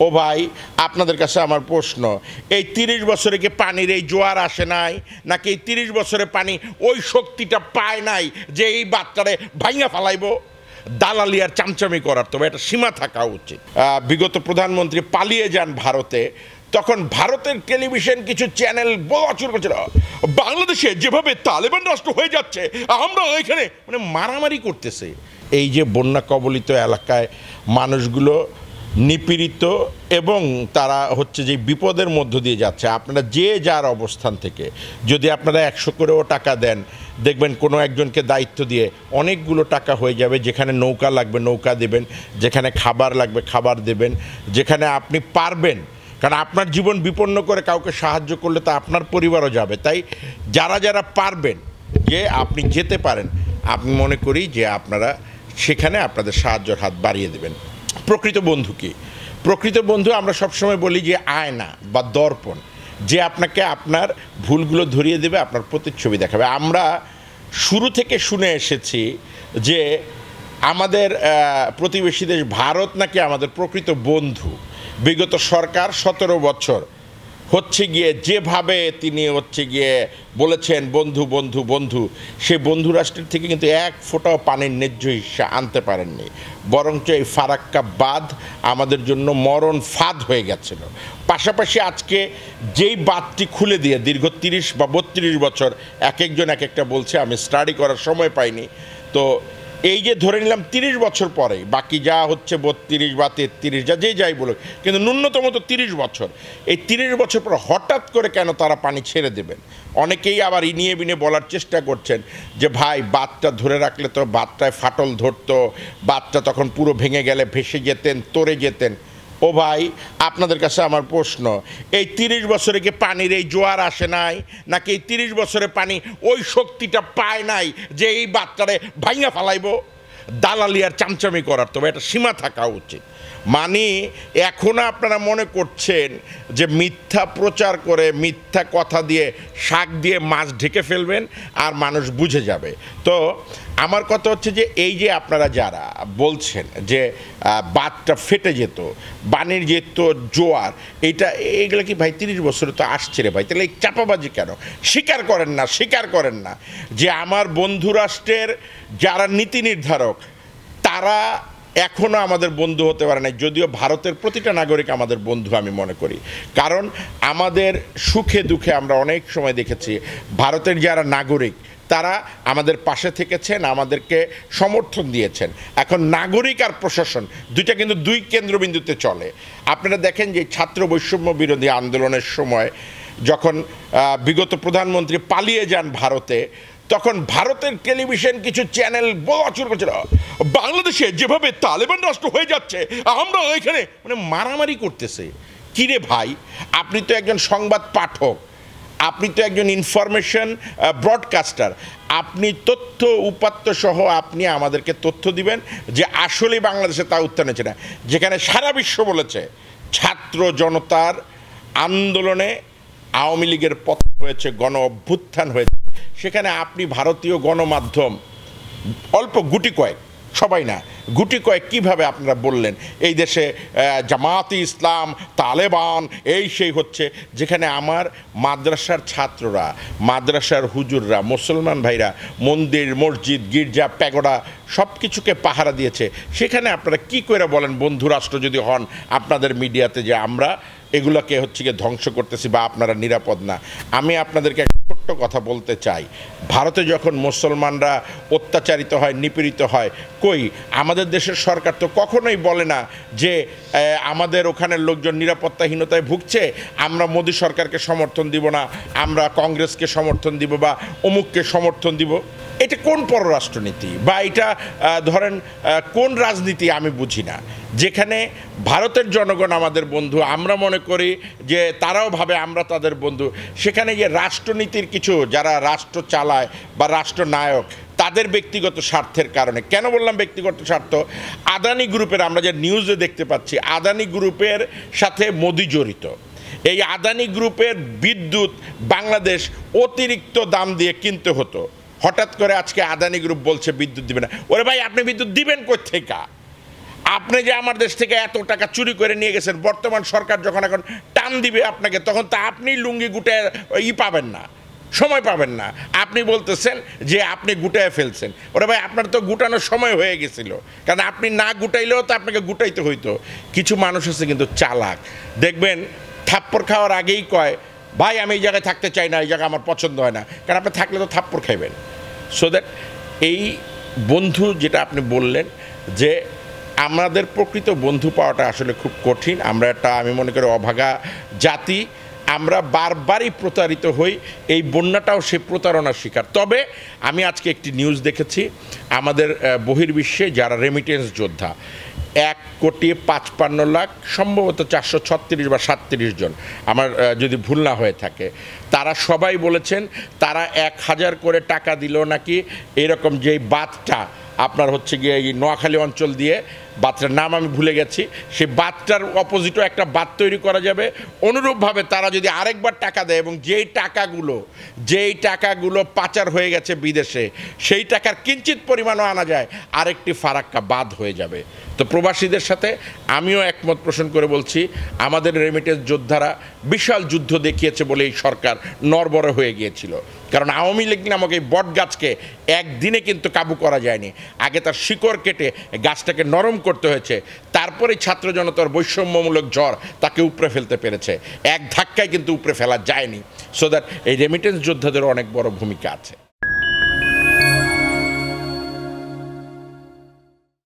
ও ভাই, আপনাদের কাছে আমার প্রশ্ন, এই ৩০ বছরে কি পানির এই জোয়ার আসে নাই, নাকি এই ৩০ বছরে পানি ওই শক্তিটা পায় নাই যে এই বাচ্চারে ভাইঙা ফেলাইব? দালালি আর চামচামি করার তবে একটা সীমা থাকা উচিত। বিগত প্রধানমন্ত্রী পালিয়ে যান ভারতে, তখন ভারতের টেলিভিশন কিছু চ্যানেল বলা শুরু করছিল, বাংলাদেশে যেভাবে তালেবান রাষ্ট্র হয়ে যাচ্ছে আমরা এখানে, মানে মারামারি করতেছে। এই যে বন্যা কবলিত এলাকায় মানুষগুলো নিপীড়িত এবং তারা হচ্ছে যে বিপদের মধ্য দিয়ে যাচ্ছে, আপনারা যে যার অবস্থান থেকে যদি আপনারা ১০০ করেও টাকা দেন, দেখবেন কোনো একজনকে দায়িত্ব দিয়ে অনেকগুলো টাকা হয়ে যাবে। যেখানে নৌকা লাগবে নৌকা দেবেন, যেখানে খাবার লাগবে খাবার দেবেন, যেখানে আপনি পারবেন, কারণ আপনার জীবন বিপন্ন করে কাউকে সাহায্য করলে তো আপনার পরিবারও যাবে। তাই যারা যারা পারবেন যে আপনি যেতে পারেন, আমি মনে করি যে আপনারা সেখানে আপনাদের সাহায্যের হাত বাড়িয়ে দেবেন। প্রকৃত বন্ধু কি? প্রকৃত বন্ধু আমরা সবসময় বলি যে আয়না বা দর্পণ, যে আপনাকে আপনার ভুলগুলো ধরিয়ে দেবে, আপনার প্রতিচ্ছবি দেখাবে। আমরা শুরু থেকে শুনে এসেছি যে আমাদের প্রতিবেশী দেশ ভারত নাকি আমাদের প্রকৃত বন্ধু। বিগত সরকার ১৭ বছর হচ্ছে গিয়ে যেভাবে তিনি হচ্ছে গিয়ে বলেছেন বন্ধু বন্ধু বন্ধু, সে বন্ধু রাষ্ট্রের থেকে কিন্তু এক ফোঁটাও পানির ন্যায্য হিস্সা আনতে পারেননি। বরঞ্চ এই ফারাক্কা বাঁধ আমাদের জন্য মরণ ফাঁদ হয়ে গেছিল। পাশাপাশি আজকে যেই বাঁধটি খুলে দিয়ে দীর্ঘ ৩০ বা ৩২ বছর এক একজন এক একটা বলছে, আমি স্টাডি করার সময় পাইনি, তো এই যে ধরে নিলাম ৩০ বছর পরে বাকি যা হচ্ছে ৩২ বা ৩৩ যা যেই যাই বলুক, কিন্তু ন্যূনতম তো ৩০ বছর। এই ৩০ বছর পর হঠাৎ করে কেন তারা পানি ছেড়ে দেবেন? অনেকেই আবার ইনিয়ে বিনিয়ে বলার চেষ্টা করছেন যে ভাই বাঁধটা ধরে রাখলে তো বাঁধটায় ফাটল ধরতো, বাঁধটা তখন পুরো ভেঙে গেলে ভেসে যেতেন, তরে যেতেন। ও ভাই, আপনাদের কাছে আমার প্রশ্ন, এই ৩০ বছরে কি পানির এই জোয়ার আসে নাই, নাকি এই ৩০ বছরে পানি ওই শক্তিটা পায় নাই যে এই বাচ্চারে ভাইঙা ফেলাইব? দালালি আর চামচামি করার তবে একটা সীমা থাকা উচিত। মানে এখনও আপনারা মনে করছেন যে মিথ্যা প্রচার করে মিথ্যা কথা দিয়ে শাক দিয়ে মাছ ঢেকে ফেলবেন আর মানুষ বুঝে যাবে। তো আমার কথা হচ্ছে যে এই যে আপনারা যারা বলছেন যে বাঁধটা ফেটে যেত, বানের যেত জোয়ার, এইগুলো কি ভাই ৩০ বছরে তো আসছে রে ভাই, তাহলে এই চাপাবাজি কেন? স্বীকার করেন না যে আমার বন্ধু রাষ্ট্রের যারা নীতি নির্ধারক তারা এখনও আমাদের বন্ধু হতে পারে না। যদিও ভারতের প্রতিটা নাগরিক আমাদের বন্ধু আমি মনে করি, কারণ আমাদের সুখে দুঃখে আমরা অনেক সময় দেখেছি ভারতের যারা নাগরিক তারা আমাদের পাশে থেকেছেন, আমাদেরকে সমর্থন দিয়েছেন। এখন নাগরিক আর প্রশাসন দুইটা কিন্তু দুই কেন্দ্রবিন্দুতে চলে। আপনারা দেখেন যে ছাত্র বৈষম্য বিরোধী আন্দোলনের সময় যখন বিগত প্রধানমন্ত্রী পালিয়ে যান ভারতে, তখন ভারতের টেলিভিশন কিছু চ্যানেল বলা শুরু করছিল, বাংলাদেশে যেভাবে তালেবান রাষ্ট্র হয়ে যাচ্ছে আমরা এখানে, মানে মারামারি করতেছে। কিরে ভাই, আপনি তো একজন সংবাদ পাঠক, আপনি তো একজন ইনফরমেশন ব্রডকাস্টার, আপনি তথ্য উপাত্ত সহ আপনি আমাদেরকে তথ্য দিবেন যে আসলে বাংলাদেশে তা উত্থান হয়েছে না। যেখানে সারা বিশ্ব বলেছে ছাত্র জনতার আন্দোলনে আওয়ামী লীগের পতন হয়েছে, গণ অভ্যুত্থান হয়েছে, সেখানে আপনি ভারতীয় গণমাধ্যম অল্প গুটি কয়েক, সবাই না, গুটি কয়েক কীভাবে আপনারা বললেন এই দেশে জামাতে ইসলাম তালেবান এই সেই হচ্ছে, যেখানে আমার মাদ্রাসার ছাত্ররা, মাদ্রাসার হুজুররা, মুসলমান ভাইরা মন্দির মসজিদ গির্জা প্যাগোডা সব কিছুকে পাহারা দিয়েছে, সেখানে আপনারা কি করে বলেন বন্ধু রাষ্ট্র যদি হন আপনাদের মিডিয়াতে যে আমরা এগুলোকে হচ্ছে গিয়ে ধ্বংস করতেছি বা আপনারা নিরাপদ না? আমি আপনাদেরকে ছোট্ট কথা বলতে চাই, ভারতে যখন মুসলমানরা অত্যাচারিত হয়, নিপীড়িত হয়, কই আমাদের দেশের সরকার তো কখনোই বলে না যে আমাদের ওখানের লোকজন নিরাপত্তাহীনতায় ভুগছে, আমরা মোদী সরকারকে সমর্থন দিব না, আমরা কংগ্রেসকে সমর্থন দিব বা অমুককে সমর্থন দিব। এটা কোন পররাষ্ট্রনীতি বা এটা ধরেন কোন রাজনীতি আমি বুঝি না। যেখানে ভারতের জনগণ আমাদের বন্ধু, আমরা মনে করি যে তারাও ভাবে আমরা তাদের বন্ধু, সেখানে যে রাষ্ট্রনীতির কিছু যারা রাষ্ট্র চালায় বা রাষ্ট্রনায়ক তাদের ব্যক্তিগত স্বার্থের কারণে, কেন বললাম ব্যক্তিগত স্বার্থ, আদানি গ্রুপের আমরা যে নিউজে দেখতে পাচ্ছি আদানি গ্রুপের সাথে মোদি জড়িত। এই আদানি গ্রুপের বিদ্যুৎ বাংলাদেশ অতিরিক্ত দাম দিয়ে কিনতে হতো, হঠাৎ করে আজকে আদানি গ্রুপ বলছে বিদ্যুৎ দিবে না। ওরে ভাই, আপনি বিদ্যুৎ দিবেন কোথা থেকে? আপনি যে আমার দেশ থেকে এত টাকা চুরি করে নিয়ে গেছেন, বর্তমান সরকার যখন এখন টান দিবে আপনাকে, তখন তো আপনি লুঙ্গি গুটে পাবেন না, সময় পাবেন না। আপনি বলতেছেন যে আপনি গুটায় ফেলছেন। ওরে ভাই, আপনার তো গুটানোর সময় হয়ে গেছিল, কারণ আপনি না গুটাইলেও তো আপনাকে গুটাইতে হইতো। কিছু মানুষ আছে কিন্তু চালাক, দেখবেন থাপ্পড় খাওয়ার আগেই কয় ভাই আমি এই জায়গায় থাকতে চাই না, এই জায়গা আমার পছন্দ হয় না, কারণ আপনি থাকলে তো থাপ্পড় খাইবেন। সো দ্যাট এই বন্ধু যেটা আপনি বললেন যে আমাদের প্রকৃত বন্ধু পাওয়াটা আসলে খুব কঠিন। আমরা একটা, আমি মনে করি, অভাগা জাতি। আমরা বারবারই প্রতারিত হই, এই বন্যাটাও সে প্রতারণার শিকার। তবে আমি আজকে একটি নিউজ দেখেছি, আমাদের বহির্বিশ্বে যারা রেমিটেন্স যোদ্ধা 1,55,00,000, সম্ভবত 436 বা 37 জন, আমার যদি ভুল না হয়ে থাকে, তারা সবাই বলেছেন তারা 1,000 করে টাকা দিল নাকি এরকম, যেই বাঁধটা আপনার হচ্ছে গিয়ে এই নোয়াখালী অঞ্চল দিয়ে, বাঁধটার নাম আমি ভুলে গেছি, সেই বাঁধটার অপোজিটও একটা বাঁধ তৈরি করা যাবে। অনুরূপভাবে তারা যদি আরেকবার টাকা দেয় এবং যেই টাকাগুলো পাচার হয়ে গেছে বিদেশে, সেই টাকার কিঞ্চিত পরিমাণও আনা যায়, আরেকটি ফারাক্কা বাঁধ হয়ে যাবে। তো প্রবাসীদের সাথে আমিও একমত পোষণ করে বলছি, আমাদের রেমিটেন্স যোদ্ধারা বিশাল যুদ্ধ দেখিয়েছে বলে এই সরকার নড়বড়ে হয়ে গিয়েছিল। কারণ আওয়ামী লীগ নামক এই বট গাছকে একদিনে কিন্তু কাবু করা যায়নি, আগে তার শিকড় কেটে গাছটাকে নরম করতে হয়েছে, তারপরে ছাত্র জনতার বৈষম্যমূলক ঝড় তাকে উপড়ে ফেলতে পেরেছে, এক ধাক্কায় কিন্তু উপড়ে ফেলা যায়নি। সো দ্যাট এই রেমিটেন্স যোদ্ধাদের অনেক বড় ভূমিকা আছে।